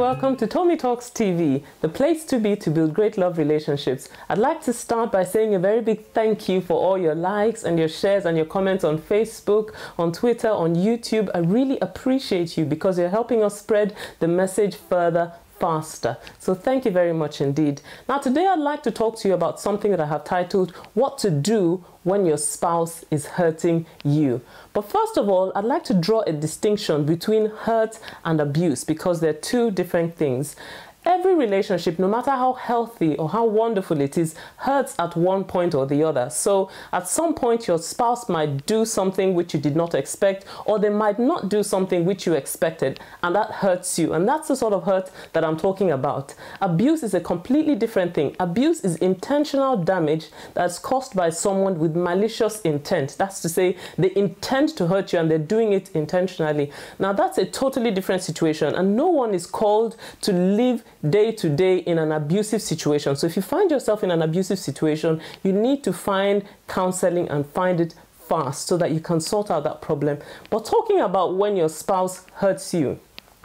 welcome to Tomi Talks TV, the place to be to build great love relationships. I'd like to start by saying a very big thank you for all your likes and your shares and your comments on Facebook, on Twitter, on YouTube. I really appreciate you because you're helping us spread the message further faster. So thank you very much indeed. Now today I'd like to talk to you about something that I have titled What to Do When Your Spouse is Hurting You. But first of all, I'd like to draw a distinction between hurt and abuse because they're two different things. Every relationship, no matter how healthy or how wonderful it is, hurts at one point or the other. So at some point, your spouse might do something which you did not expect, or they might not do something which you expected, and that hurts you. And that's the sort of hurt that I'm talking about. Abuse is a completely different thing. Abuse is intentional damage that's caused by someone with malicious intent. That's to say, they intend to hurt you and they're doing it intentionally. Now, that's a totally different situation, and no one is called to live day to day in an abusive situation. So if you find yourself in an abusive situation, you need to find counseling and find it fast so that you can sort out that problem. But talking about when your spouse hurts you,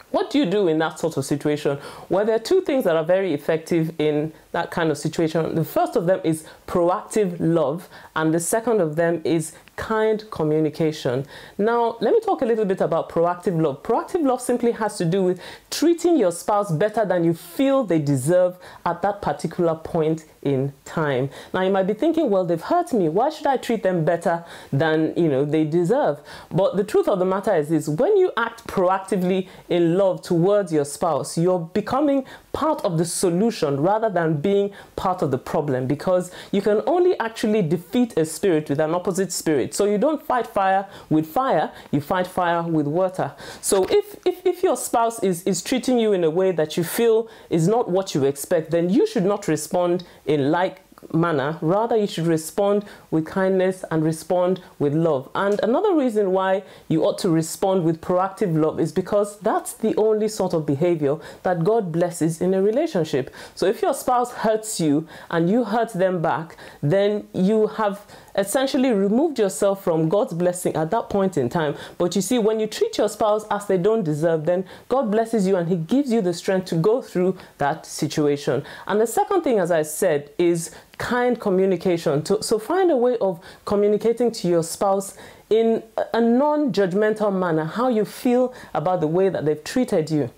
what do you do in that sort of situation? Well, there are two things that are very effective in that kind of situation. The first of them is proactive love, and the second of them is kind communication. Now, let me talk a little bit about proactive love. Proactive love simply has to do with treating your spouse better than you feel they deserve at that particular point in time. Now, you might be thinking, well, they've hurt me. Why should I treat them better than, they deserve? But the truth of the matter is this: when you act proactively in love towards your spouse, you're becoming part of the solution rather than being part of the problem, because you can only actually defeat a spirit with an opposite spirit. So you don't fight fire with fire, you fight fire with water. So if your spouse is treating you in a way that you feel is not what you expect, then you should not respond in like manner. Rather, you should respond with kindness and respond with love. And another reason why you ought to respond with proactive love is because that's the only sort of behavior that God blesses in a relationship. So if your spouse hurts you and you hurt them back, then you have essentially removed yourself from God's blessing at that point in time. But you see, when you treat your spouse as they don't deserve, then God blesses you and He gives you the strength to go through that situation. And the second thing, as I said, is kind communication. So find a way of communicating to your spouse in a non-judgmental manner how you feel about the way that they've treated you.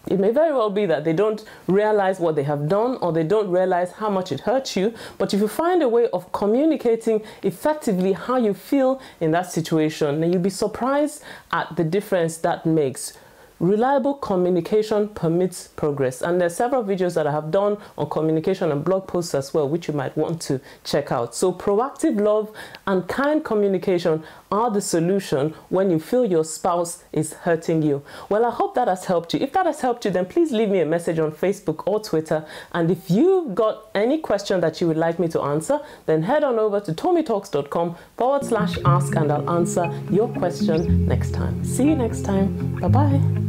It may very well be that they don't realize what they have done, or they don't realize how much it hurts you. But if you find a way of communicating effectively how you feel in that situation, then you'll be surprised at the difference that makes. Reliable communication permits progress, and there are several videos that I have done on communication and blog posts as well, which you might want to check out. So proactive love and kind communication are the solution when you feel your spouse is hurting you. Well, I hope that has helped you. If that has helped you, then please leave me a message on Facebook or Twitter. And if you've got any question that you would like me to answer, then head on over to tomitalks.com/ask and I'll answer your question next time. See you next time. Bye-bye.